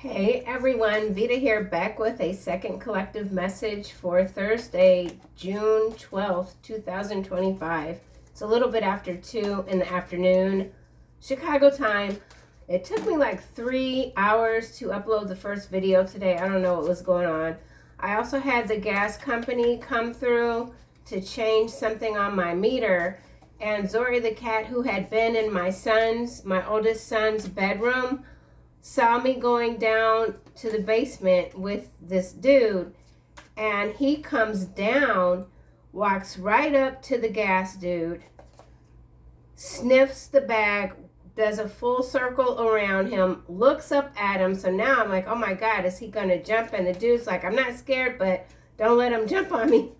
Hey everyone, Veda here, back with a second collective message for Thursday, June 12th, 2025. It's a little bit after 2 in the afternoon, Chicago time. It took me like 3 hours to upload the first video today. I don't know what was going on. I also had the gas company come through to change something on my meter, and Zori the cat, who had been in my oldest son's bedroom, saw me going down to the basement with this dude, and he comes down, walks right up to the gas dude, sniffs the bag, does a full circle around him, looks up at him. So now I'm like, oh my God, is he gonna jump? And the dude's like, I'm not scared, but don't let him jump on me.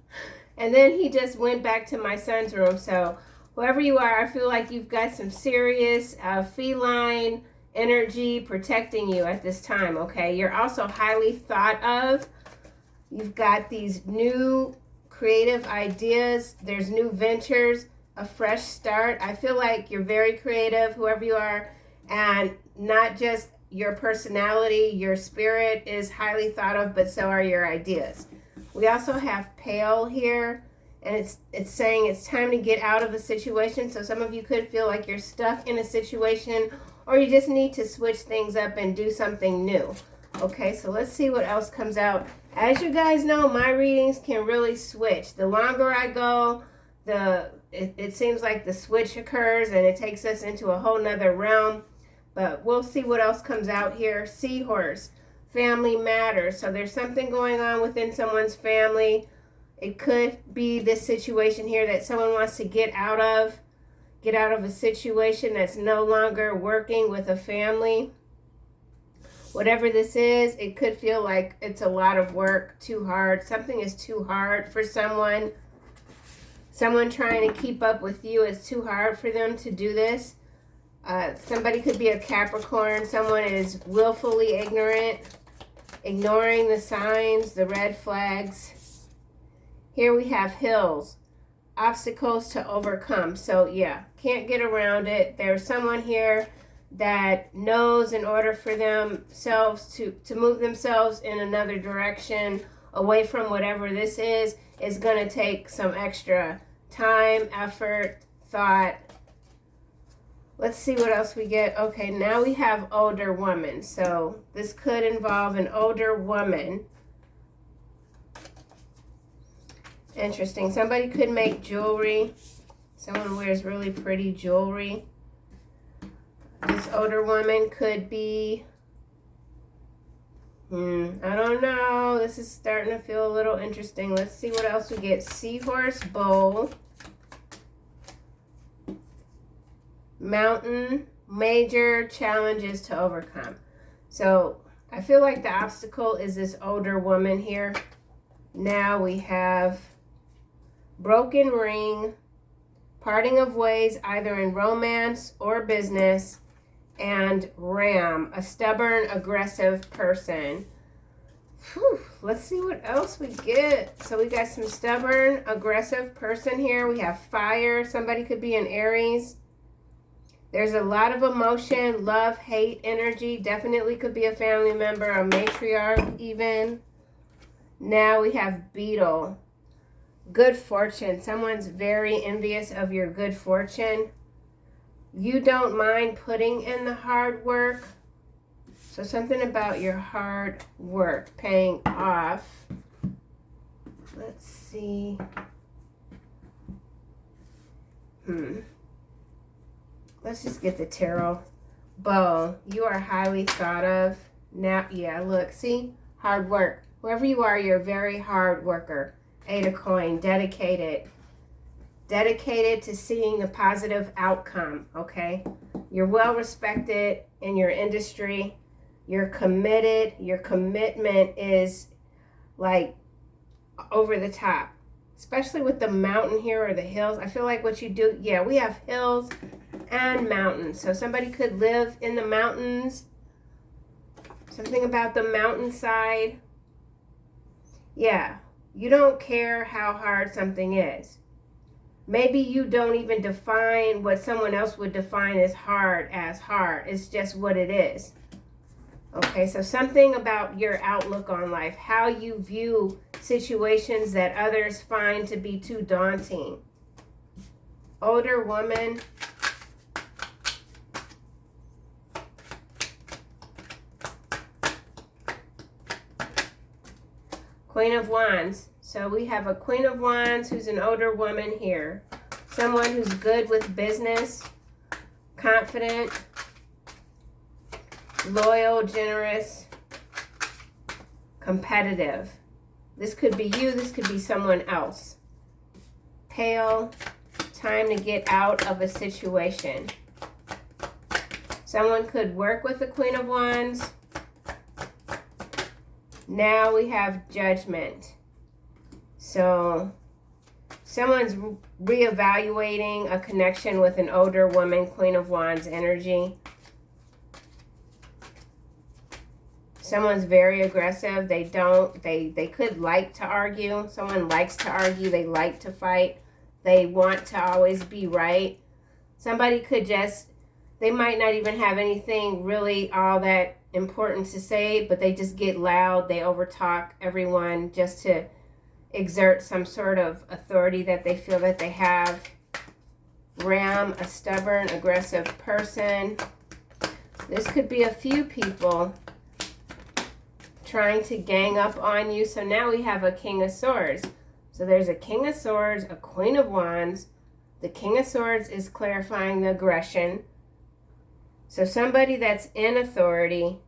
And then he just went back to my son's room. So whoever you are, I feel like you've got some serious feline energy protecting you at this time, okay? You're also highly thought of. You've got these new creative ideas. There's new ventures, a fresh start. I feel like you're very creative, whoever you are, and not just your personality, your spirit is highly thought of, but so are your ideas. We also have pale here, and it's saying it's time to get out of a situation. So some of you could feel like you're stuck in a situation, or you just need to switch things up and do something new. Okay, so let's see what else comes out. As you guys know, my readings can really switch. The longer I go, it seems like the switch occurs and it takes us into a whole nother realm. But we'll see what else comes out here. Seahorse, family matters. So there's something going on within someone's family. It could be this situation here that someone wants to get out of a situation that's no longer working with a family. Whatever this is, it could feel like it's a lot of work, too hard. Something is too hard for someone. Someone trying to keep up with you is too hard for them to do this. Somebody could be a Capricorn. Someone is willfully ignorant, ignoring the signs, the red flags. Here we have hills. Obstacles to overcome. So yeah, can't get around it. There's someone here that knows in order for themselves to move themselves in another direction away from whatever this is going to take some extra time, effort, thought. Let's see what else we get. Okay, now we have older woman. So this could involve an older woman. Interesting. Somebody could make jewelry. Someone wears really pretty jewelry. This older woman could be, I don't know. This is starting to feel a little interesting. Let's see what else we get. Seahorse, bowl, mountain, major challenges to overcome. So I feel like the obstacle is this older woman here. Now we have broken ring, parting of ways either in romance or business, and ram, a stubborn, aggressive person. Whew, let's see what else we get. So we got some stubborn, aggressive person here. We have fire. Somebody could be an Aries. There's a lot of emotion, love, hate, energy. Definitely could be a family member, a matriarch even. Now we have beetle. Good fortune. Someone's very envious of your good fortune. You don't mind putting in the hard work. So something about your hard work paying off. Let's see. Let's just get the tarot. Bow. You are highly thought of. Now, yeah, look, see? Hard work. Whoever you are, you're a very hard worker. 8 of coin, dedicated to seeing the positive outcome, okay? You're well respected in your industry. You're committed. Your commitment is like over the top, especially with the mountain here or the hills. I feel like what you do, yeah, we have hills and mountains. So somebody could live in the mountains. Something about the mountainside. Yeah. You don't care how hard something is. Maybe you don't even define what someone else would define as hard. It's just what it is. Okay, so something about your outlook on life, how you view situations that others find to be too daunting. Older woman. Queen of Wands. So we have a Queen of Wands who's an older woman here. Someone who's good with business, confident, loyal, generous, competitive. This could be you, this could be someone else. Pale, time to get out of a situation. Someone could work with the Queen of Wands. Now we have Judgment. So someone's reevaluating a connection with an older woman, Queen of Wands energy. Someone's very aggressive. They could like to argue. Someone likes to argue. They like to fight. They want to always be right. Somebody could they might not even have anything really all that important to say, but they just get loud. They overtalk everyone just to exert some sort of authority that they feel that they have. Ram, a stubborn, aggressive person. This could be a few people trying to gang up on you. So now we have a King of Swords. So there's a King of Swords, a Queen of Wands. The King of Swords is clarifying the aggression. So somebody that's in authority,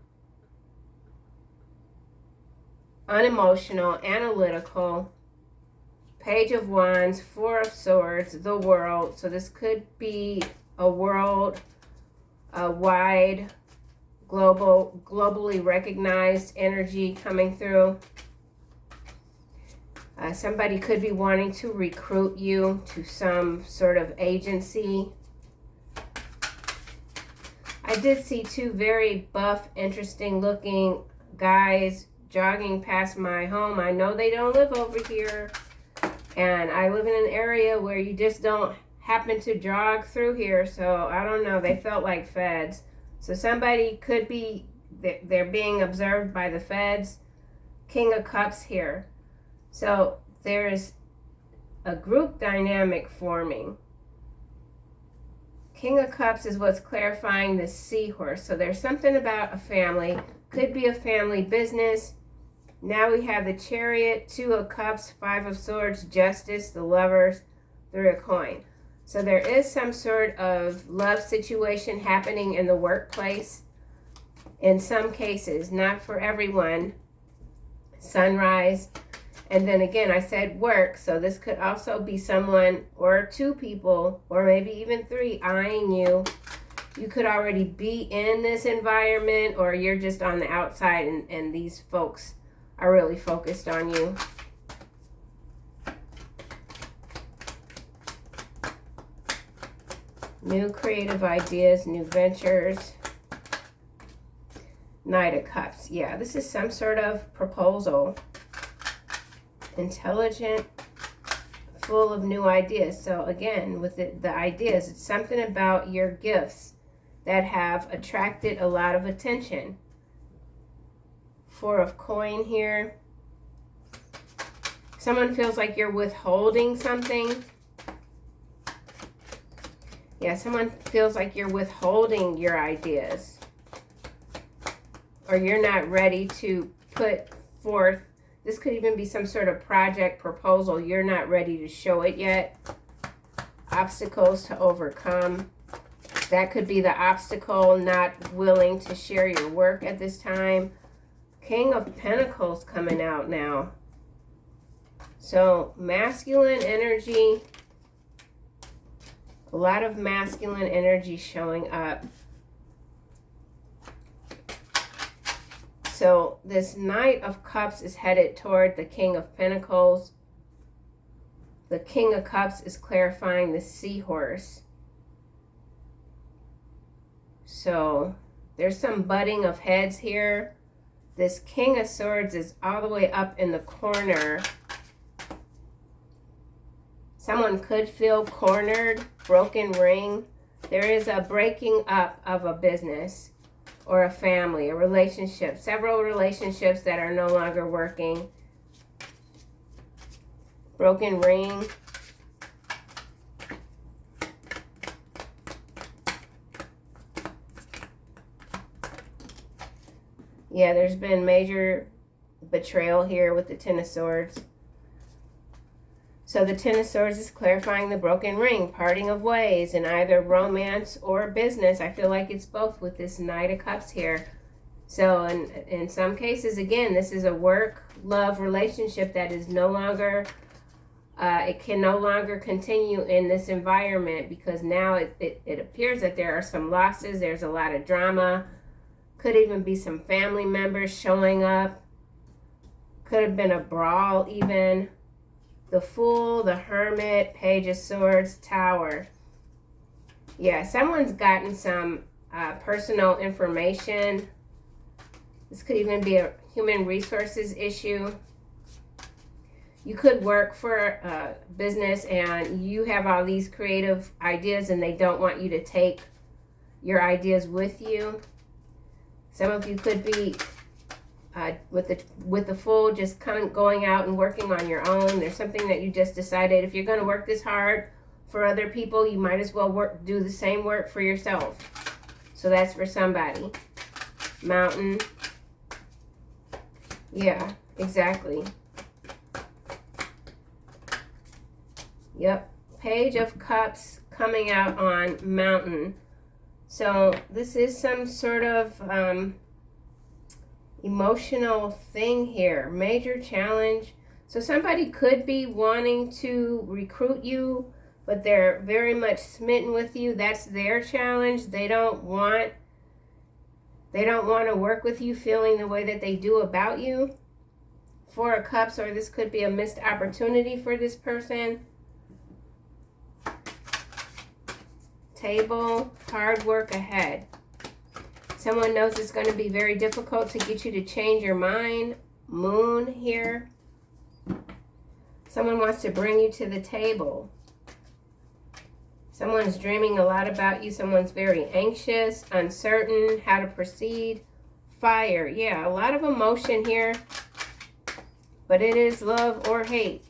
unemotional, analytical. Page of Wands, Four of Swords, the world. So this could be a world, a wide, globally recognized energy coming through. Somebody could be wanting to recruit you to some sort of agency. I did see two very buff, interesting looking guys jogging past my home. I know they don't live over here, and I live in an area where you just don't happen to jog through here, so I don't know. They felt like feds. So somebody could be, they're being observed by the feds. King of Cups here. So there's a group dynamic forming. King of Cups is what's clarifying the seahorse. So there's something about a family. Could be a family business. Now we have the Chariot, Two of Cups, Five of Swords, Justice, the Lovers, Three of Coin. So there is some sort of love situation happening in the workplace. In some cases, not for everyone. Sunrise. And then again, I said work. So this could also be someone or two people or maybe even three eyeing you. You could already be in this environment, or you're just on the outside and these folks are really focused on you. New creative ideas, new ventures. Knight of Cups. Yeah, this is some sort of proposal. Intelligent, full of new ideas. So again, with the ideas, it's something about your gifts that have attracted a lot of attention. Four of Coin here. Someone feels like you're withholding something. Yeah, someone feels like you're withholding your ideas. Or you're not ready to put forth. This could even be some sort of project proposal. You're not ready to show it yet. Obstacles to overcome. That could be the obstacle, not willing to share your work at this time. King of Pentacles coming out now. So masculine energy. A lot of masculine energy showing up. So this Knight of Cups is headed toward the King of Pentacles. The King of Cups is clarifying the seahorse. So there's some butting of heads here. This King of Swords is all the way up in the corner. Someone could feel cornered, broken ring. There is a breaking up of a business. or a family, a relationship, several relationships that are no longer working. Broken ring. Yeah, there's been major betrayal here with the Ten of Swords. So the Ten of Swords is clarifying the broken ring, parting of ways in either romance or business. I feel like it's both with this Knight of Cups here. So in some cases, again, this is a work-love relationship that is no longer, it can no longer continue in this environment, because now it appears that there are some losses. There's a lot of drama. Could even be some family members showing up. Could have been a brawl even. The Fool, the Hermit, Page of Swords, Tower. Yeah, someone's gotten some personal information. This could even be a human resources issue. You could work for a business and you have all these creative ideas and they don't want you to take your ideas with you. Some of you could be with the Fool, just kind of going out and working on your own. There's something that you just decided, if you're going to work this hard for other people, you might as well do the same work for yourself. So that's for somebody. Mountain. Yeah, exactly. Yep. Page of Cups coming out on Mountain. So this is some sort of emotional thing here. Major challenge. So somebody could be wanting to recruit you, but they're very much smitten with you. That's their challenge. They don't want to work with you feeling the way that they do about you. Four of Cups, or this could be a missed opportunity for this person. Table, hard work ahead. Someone knows it's going to be very difficult to get you to change your mind. Moon here. Someone wants to bring you to the table. Someone's dreaming a lot about you. Someone's very anxious, uncertain, how to proceed. Fire. Yeah, a lot of emotion here. But it is love or hate.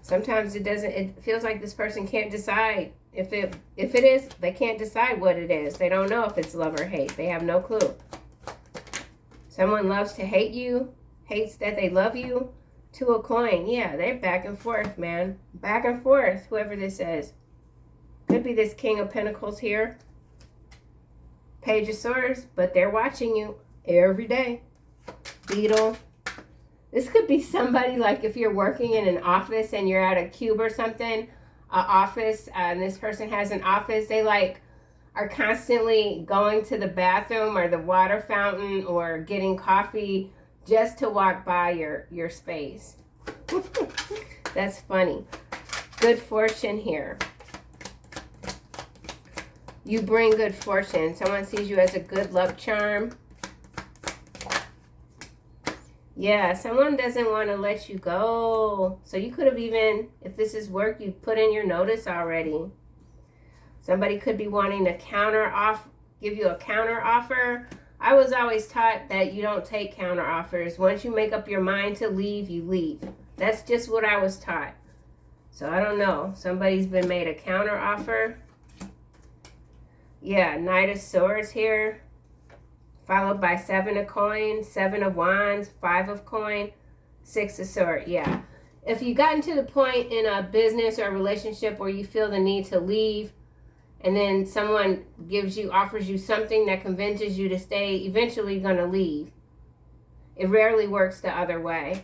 Sometimes it feels like this person can't decide. If it is, they can't decide what it is. They don't know if it's love or hate. They have no clue. Someone loves to hate you, hates that they love you. Two of Coin. Yeah, they're back and forth, man. Back and forth, whoever this is. Could be this King of Pentacles here. Page of Swords, but they're watching you every day. Beetle. This could be somebody, like if you're working in an office and you're at a cube or something, office, and this person has an office, they like are constantly going to the bathroom or the water fountain or getting coffee just to walk by your space. That's funny. Good fortune here. You bring good fortune. Someone sees you as a good luck charm. Yeah, someone doesn't want to let you go. So you could have even, if this is work, you put in your notice already. Somebody could be wanting to give you a counter offer. I was always taught that you don't take counter offers. Once you make up your mind to leave, you leave. That's just what I was taught. So I don't know. Somebody's been made a counter offer. Yeah, Knight of Swords here. Followed by 7 of Coin, 7 of Wands, 5 of Coin, 6 of Swords. Yeah. If you've gotten to the point in a business or a relationship where you feel the need to leave, and then someone offers you something that convinces you to stay, eventually you're going to leave. It rarely works the other way.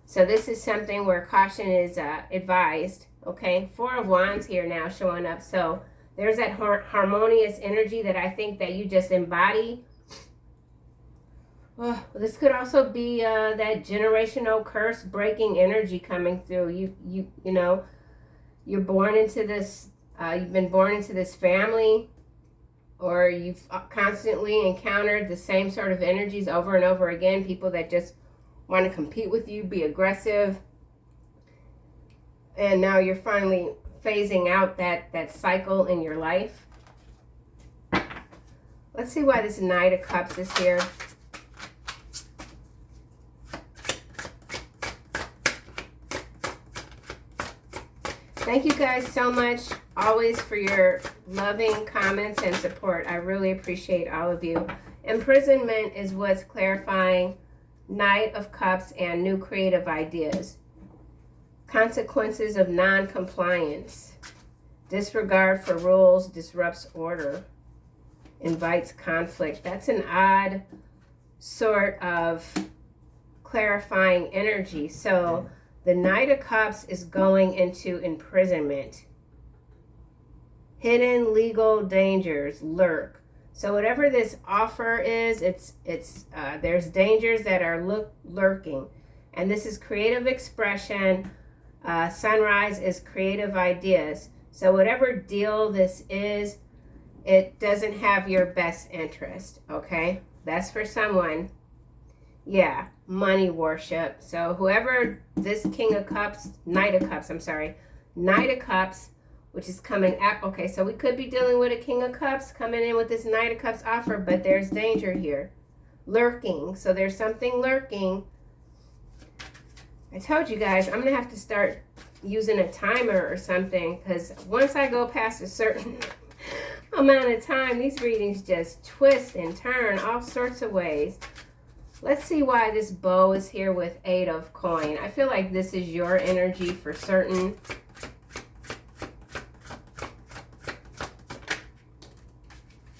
So this is something where caution is advised. Okay, 4 of Wands here now showing up. So there's that harmonious energy that I think that you just embody. Oh, this could also be that generational curse breaking energy coming through. You know, you're born into this. You've been born into this family, or you've constantly encountered the same sort of energies over and over again. People that just want to compete with you, be aggressive, and now you're finally phasing out that cycle in your life. Let's see why this Knight of Cups is here. Thank you guys so much, always, for your loving comments and support. I really appreciate all of you. Imprisonment is what's clarifying. Knight of Cups and new creative ideas. Consequences of non-compliance. Disregard for rules disrupts order. Invites conflict. That's an odd sort of clarifying energy. So the Knight of Cups is going into imprisonment. Hidden legal dangers lurk. So whatever this offer is, there's dangers that are lurking. And this is creative expression. Sunrise is creative ideas. So whatever deal this is, it doesn't have your best interest, okay? That's for someone. Yeah, money worship. So whoever this King of Cups, Knight of Cups, Knight of Cups, which is coming at, okay, so we could be dealing with a King of Cups coming in with this Knight of Cups offer, but there's danger here. Lurking. So there's something lurking. I told you guys, I'm going to have to start using a timer or something, because once I go past a certain amount of time, these readings just twist and turn all sorts of ways. Let's see why this bow is here with 8 of coin. I feel like this is your energy for certain.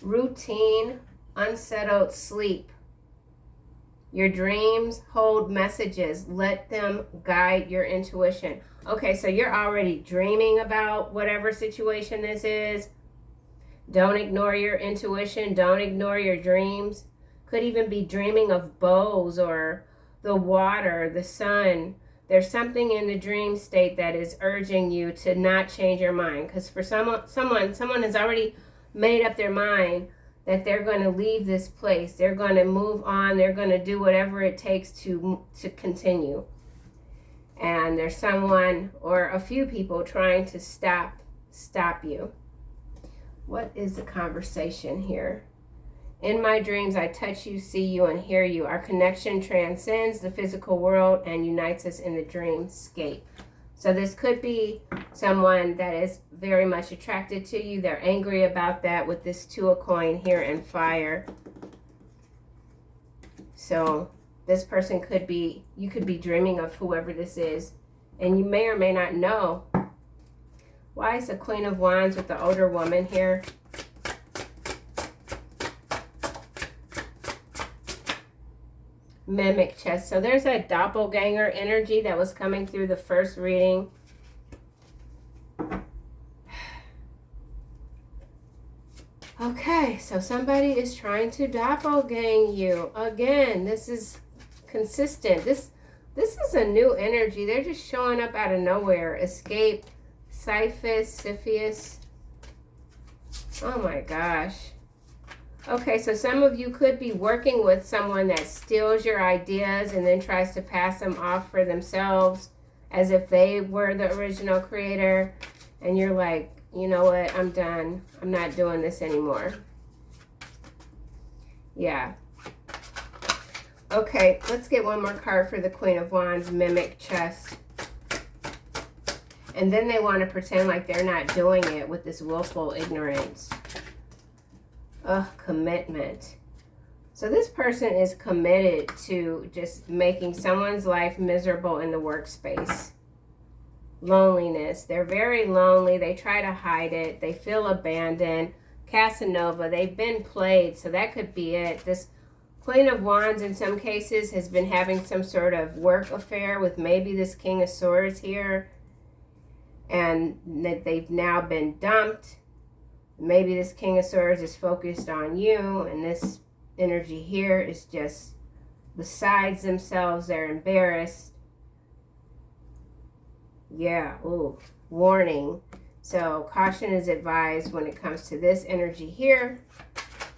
Routine, unsettled sleep. Your dreams hold messages. Let them guide your intuition. Okay, so you're already dreaming about whatever situation this is. Don't ignore your intuition. Don't ignore your dreams. Could even be dreaming of bows or the water, the sun. There's something in the dream state that is urging you to not change your mind. Because for someone has already made up their mind that they're going to leave this place. They're going to move on. They're going to do whatever it takes to continue. And there's someone or a few people trying to stop you. What is the conversation here? In my dreams, I touch you, see you, and hear you. Our connection transcends the physical world and unites us in the dreamscape. So this could be someone that is very much attracted to you. They're angry about that with this 2 of coin here and fire. So this person could be, you could be dreaming of whoever this is. And you may or may not know. Why is the Queen of Wands with the older woman here? Mimic chest. So there's a doppelganger energy that was coming through the first reading. Okay, so somebody is trying to doppelgang you. Again, this is consistent. This is a new energy. They're just showing up out of nowhere. Escape, Cepheus. Oh my gosh. Okay, so some of you could be working with someone that steals your ideas and then tries to pass them off for themselves as if they were the original creator. And you're like, you know what, I'm done. I'm not doing this anymore. Yeah. Okay, let's get one more card for the Queen of Wands, Mimic Chest. And then they want to pretend like they're not doing it with this willful ignorance. Commitment. So this person is committed to just making someone's life miserable in the workspace. Loneliness. They're very lonely. They try to hide it. They feel abandoned. Casanova. They've been played. So that could be it. This Queen of Wands in some cases has been having some sort of work affair with maybe this King of Swords here. And that they've now been dumped. Maybe this King of Swords is focused on you, and this energy here is just besides themselves. They're embarrassed. Yeah, ooh, warning. So caution is advised when it comes to this energy here.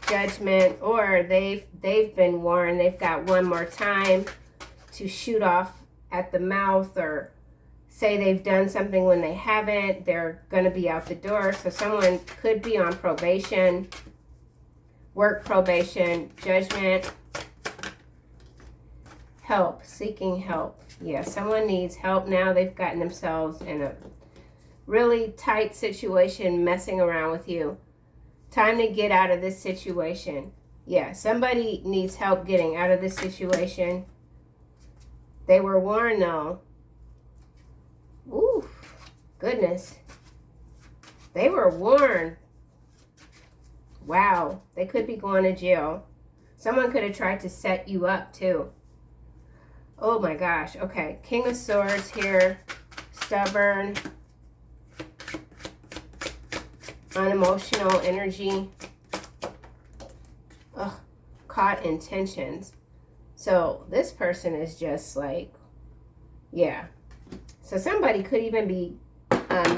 Judgment, or they've been warned. They've got one more time to shoot off at the mouth or say they've done something when they haven't. They're going to be out the door. So someone could be on probation, work probation, judgment, help, seeking help. Yeah, someone needs help now. They've gotten themselves in a really tight situation messing around with you. Time to get out of this situation. Yeah, somebody needs help getting out of this situation. They were warned though. Ooh, goodness. They were warned. Wow, they could be going to jail. Someone could have tried to set you up too. Oh my gosh. Okay, King of Swords here. Stubborn. Unemotional energy. Ugh, caught in tensions. So this person is just like, yeah. So somebody could even be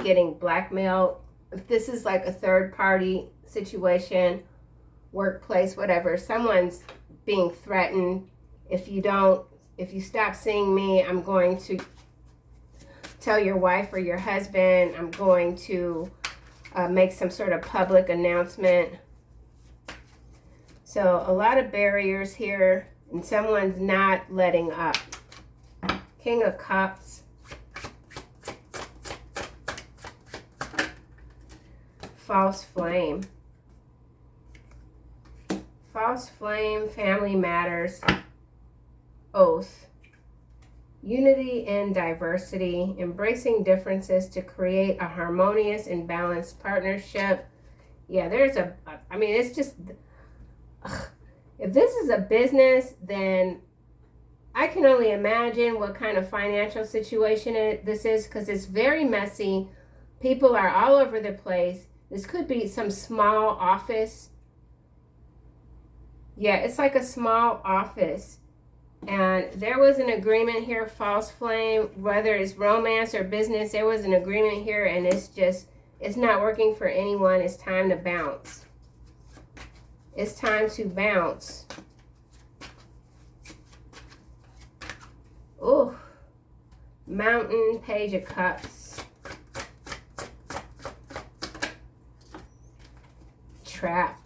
getting blackmailed. If this is like a third party situation, workplace, whatever, someone's being threatened. If you stop seeing me, I'm going to tell your wife or your husband. I'm going to make some sort of public announcement. So a lot of barriers here, and someone's not letting up. King of Cups. False flame. False flame, family matters. Oath. Unity and diversity. Embracing differences to create a harmonious and balanced partnership. Yeah, I mean, it's just, if this is a business, then I can only imagine what kind of financial situation this is, because it's very messy. People are all over the place. This could be some small office. Yeah, it's like a small office. And there was an agreement here, false flame, whether it's romance or business, there was an agreement here, and it's not working for anyone. It's time to bounce. It's time to bounce. Oh, Mountain, Page of Cups. Trap.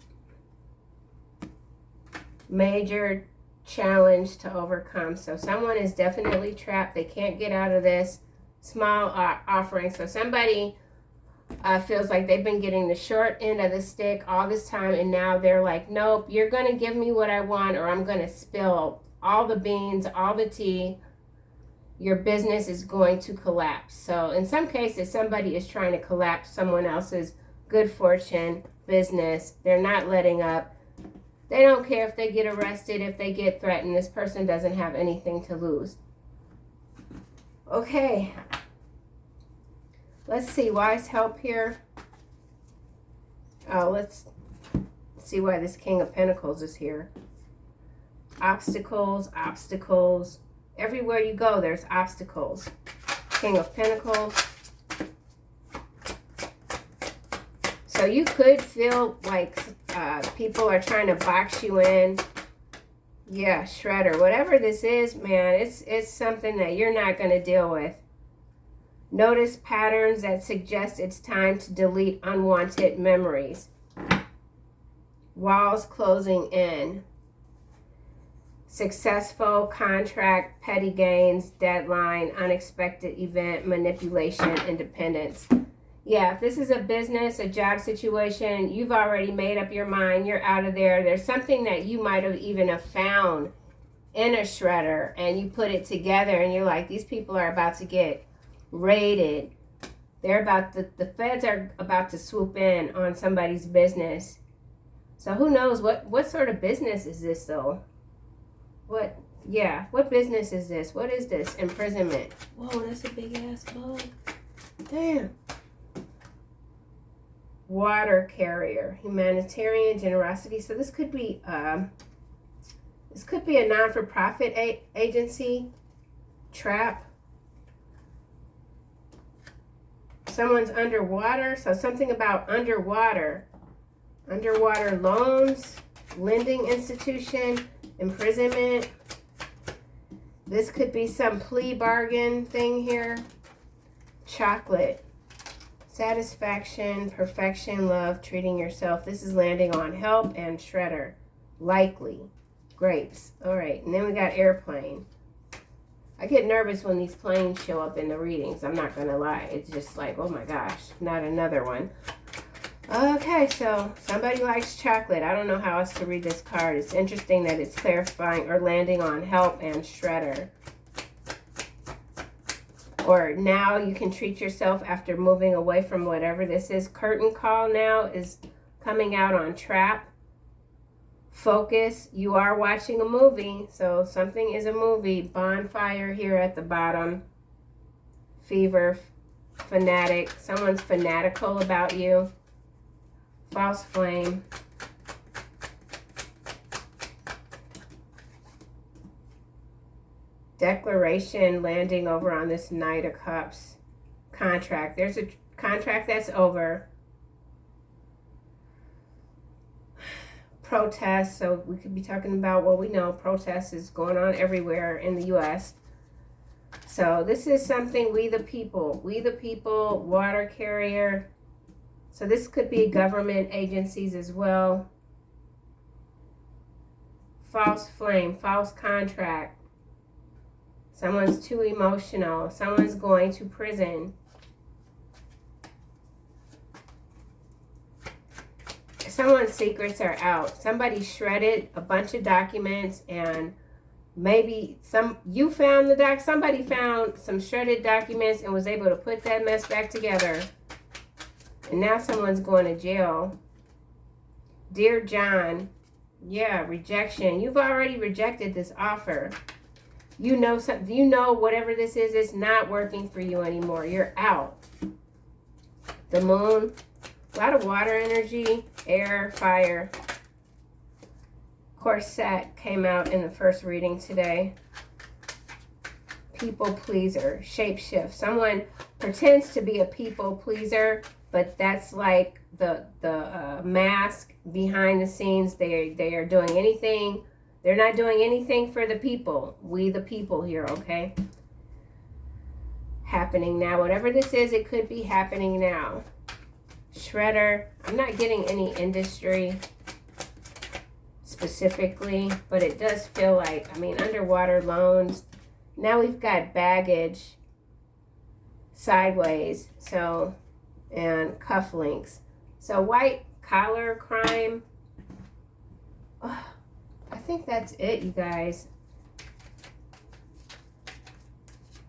Major challenge to overcome. So someone is definitely trapped. They can't get out of this. Small offering. So somebody feels like they've been getting the short end of the stick all this time, and now they're like, nope, you're going to give me what I want, or I'm going to spill all the beans, all the tea. Your business is going to collapse. So in some cases, somebody is trying to collapse someone else's good fortune, business. They're not letting up. They don't care if they get arrested, if they get threatened. This person doesn't have anything to lose. Okay. Let's see. Wise help here. Oh, let's see why this King of Pentacles is here. Obstacles, obstacles. Everywhere you go, there's obstacles. King of Pentacles. So you could feel like people are trying to box you in. Yeah, shredder. Whatever this is, man, it's something that you're not going to deal with. Notice patterns that suggest it's time to delete unwanted memories. Walls closing in. Successful contract, petty gains, deadline, unexpected event, manipulation, independence. Yeah, if this is a business, a job situation, you've already made up your mind. You're out of there. There's something that you might have even have found in a shredder, and you put it together, and you're like, these people are about to get raided. They're about the feds are about to swoop in on somebody's business. So who knows what sort of business is this though? What business is this? What is this? Imprisonment. Whoa, that's a big ass bug. Damn. Water carrier, humanitarian generosity. So this could be a non-for-profit agency. Trap. Someone's underwater, so something about underwater. Underwater loans, lending institution, imprisonment. This could be some plea bargain thing here. Chocolate. Satisfaction, perfection, love, treating yourself. This is landing on help and shredder. Likely. Grapes. All right. And then we got airplane. I get nervous when these planes show up in the readings. I'm not going to lie. It's just like, oh my gosh, not another one. Okay, so somebody likes chocolate. I don't know how else to read this card. It's interesting that it's clarifying or landing on help and shredder. Or now you can treat yourself after moving away from whatever this is. Curtain call now is coming out on trap. Focus. You are watching a movie, so something is a movie. Bonfire here at the bottom. Fever. Fanatic. Someone's fanatical about you. False flame. Declaration landing over on this Knight of Cups. Contract. There's a contract that's over. Protest. So we could be talking about, well, we know protest is going on everywhere in the U.S. So this is something, we the people, water carrier. So this could be government agencies as well. False flame, false contract. Someone's too emotional. Someone's going to prison. Someone's secrets are out. Somebody shredded a bunch of documents, and maybe you found somebody found some shredded documents and was able to put that mess back together. And now someone's going to jail. Dear John, yeah, rejection. You've already rejected this offer. You know whatever this is, it's not working for you anymore. You're out. The moon, a lot of water energy, air, fire. Corset came out in the first reading today. People pleaser, shapeshift. Someone pretends to be a people pleaser, but that's like the mask behind the scenes. They are doing anything. They're not doing anything for the people. We the people here, okay? Happening now. Whatever this is, it could be happening now. Shredder. I'm not getting any industry specifically, but it does feel like, underwater loans. Now we've got baggage sideways. So, and cufflinks. So white collar crime. Oh, I think that's it, you guys.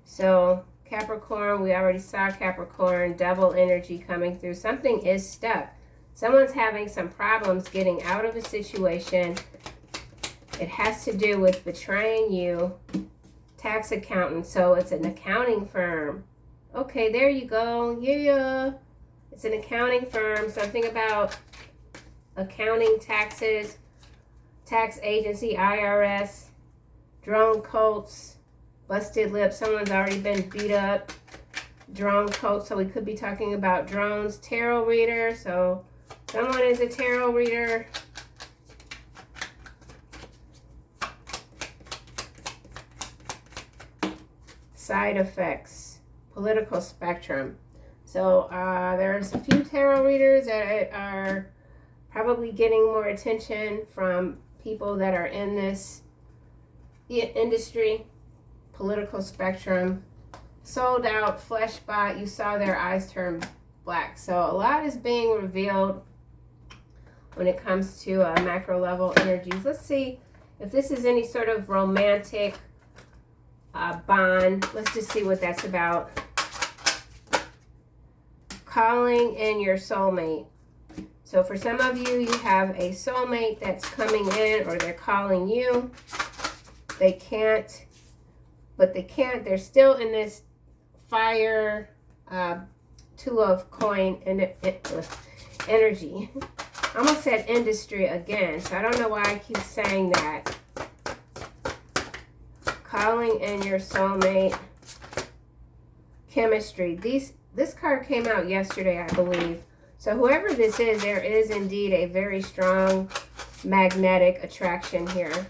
So Capricorn, we already saw Capricorn, devil energy coming through. Something is stuck. Someone's having some problems getting out of a situation. It has to do with betraying you. Tax accountant, so it's an accounting firm. Okay, there you go. Yeah. It's an accounting firm. Something about accounting, taxes, tax agency, IRS, drone cults, busted lips. Someone's already been beat up. Drone cult, so we could be talking about drones. Tarot reader, so someone is a tarot reader. Side effects, political spectrum. So there's a few tarot readers that are probably getting more attention from people that are in this industry. Political spectrum. Sold out, flesh bot. You saw their eyes turn black. So a lot is being revealed when it comes to macro level energies. Let's see if this is any sort of romantic bond. Let's just see what that's about. Calling in your soulmate. So for some of you, you have a soulmate that's coming in, or they're calling you. They can't, but they can't. They're still in this fire, two of coin energy. I almost said industry again, so I don't know why I keep saying that. Calling in your soulmate. Chemistry. This card came out yesterday, I believe. So whoever this is, there is indeed a very strong magnetic attraction here.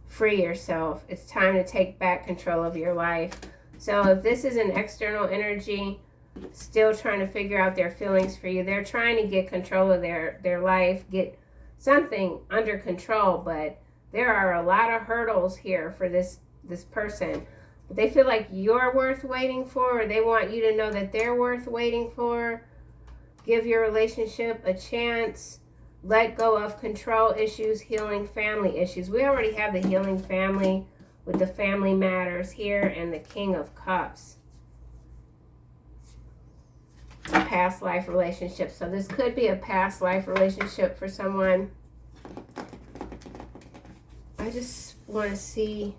Free yourself. It's time to take back control of your life. So if this is an external energy, still trying to figure out their feelings for you, they're trying to get control of their life, get something under control, but there are a lot of hurdles here for this person. They feel like you're worth waiting for, or they want you to know that they're worth waiting for. Give your relationship a chance. Let go of control issues, healing family issues. We already have the healing family with the family matters here and the King of Cups. A past life relationship. So this could be a past life relationship for someone. I just want to see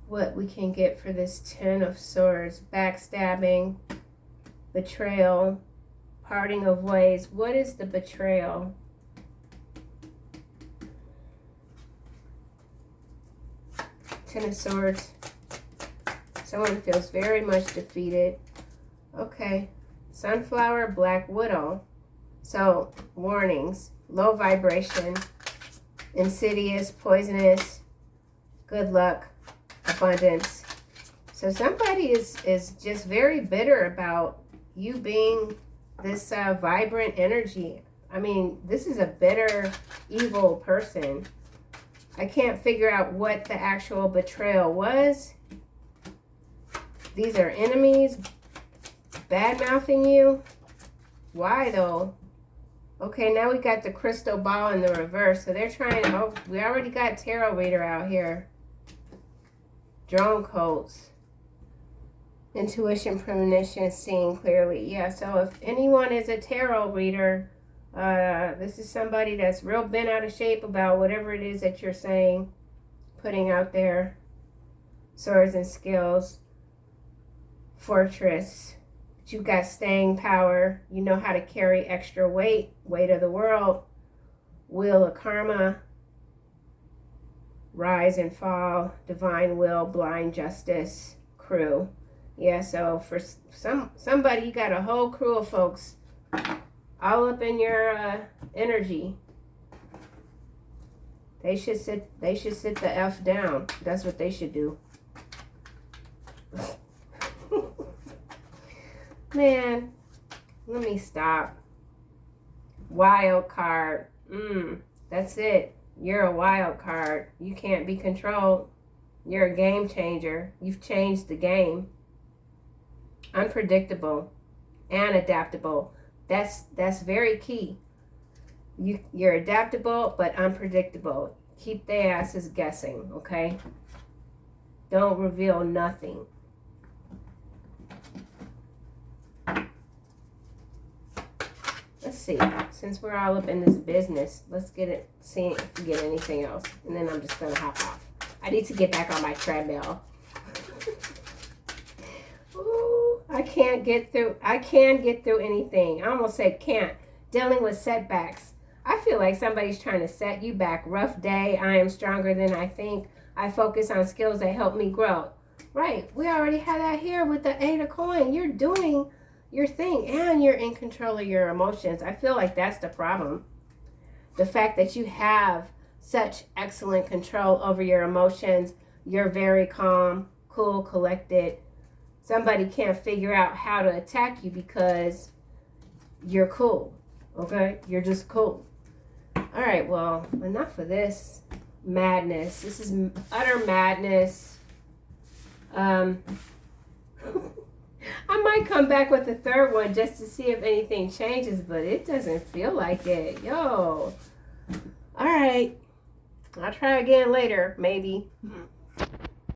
what we can get for this Ten of Swords. Backstabbing, betrayal, parting of ways. What is the betrayal? Ten of Swords. Someone feels very much defeated. Okay. Sunflower, Black Widow. So, warnings. Low vibration. Insidious, poisonous. Good luck. Abundance. So somebody is just very bitter about you being this vibrant energy. I mean, this is a bitter, evil person. I can't figure out what the actual betrayal was. These are enemies bad-mouthing you. Why though? Okay, now we got the crystal ball in the reverse. So they're trying, oh, we already got tarot reader out here. Drone codes. Intuition, premonition, seeing clearly. Yeah, so if anyone is a tarot reader, this is somebody that's real bent out of shape about whatever it is that you're saying, putting out there. Swords and skills. Fortress. You got staying power. You know how to carry extra weight. Weight of the world. Wheel of karma. Rise and fall. Divine will. Blind justice. Crew. Yeah, so for somebody, you got a whole crew of folks all up in your energy. They should sit the F down. That's what they should do. Man, let me stop. Wild card. That's it. You're a wild card. You can't be controlled. You're a game changer. You've changed the game. Unpredictable and adaptable. That's very key. You're adaptable but unpredictable. Keep their asses guessing, okay? Don't reveal nothing. Let's see. Since we're all up in this business, let's get it. See if we get anything else, and then I'm just gonna hop off. I need to get back on my treadmill. Ooh, I can't get through. I can get through anything. I almost said can't. Dealing with setbacks. I feel like somebody's trying to set you back. Rough day. I am stronger than I think. I focus on skills that help me grow. Right. We already had that here with the 8 of coin. You're doing your thing and you're in control of your emotions. I feel like that's the problem. The fact that you have such excellent control over your emotions. You're very calm, cool, collected. Somebody can't figure out how to attack you because you're cool. Okay? You're just cool. All right, well, enough of this madness. This is utter madness. I might come back with a third one just to see if anything changes, but it doesn't feel like it. Yo. All right. I'll try again later, maybe.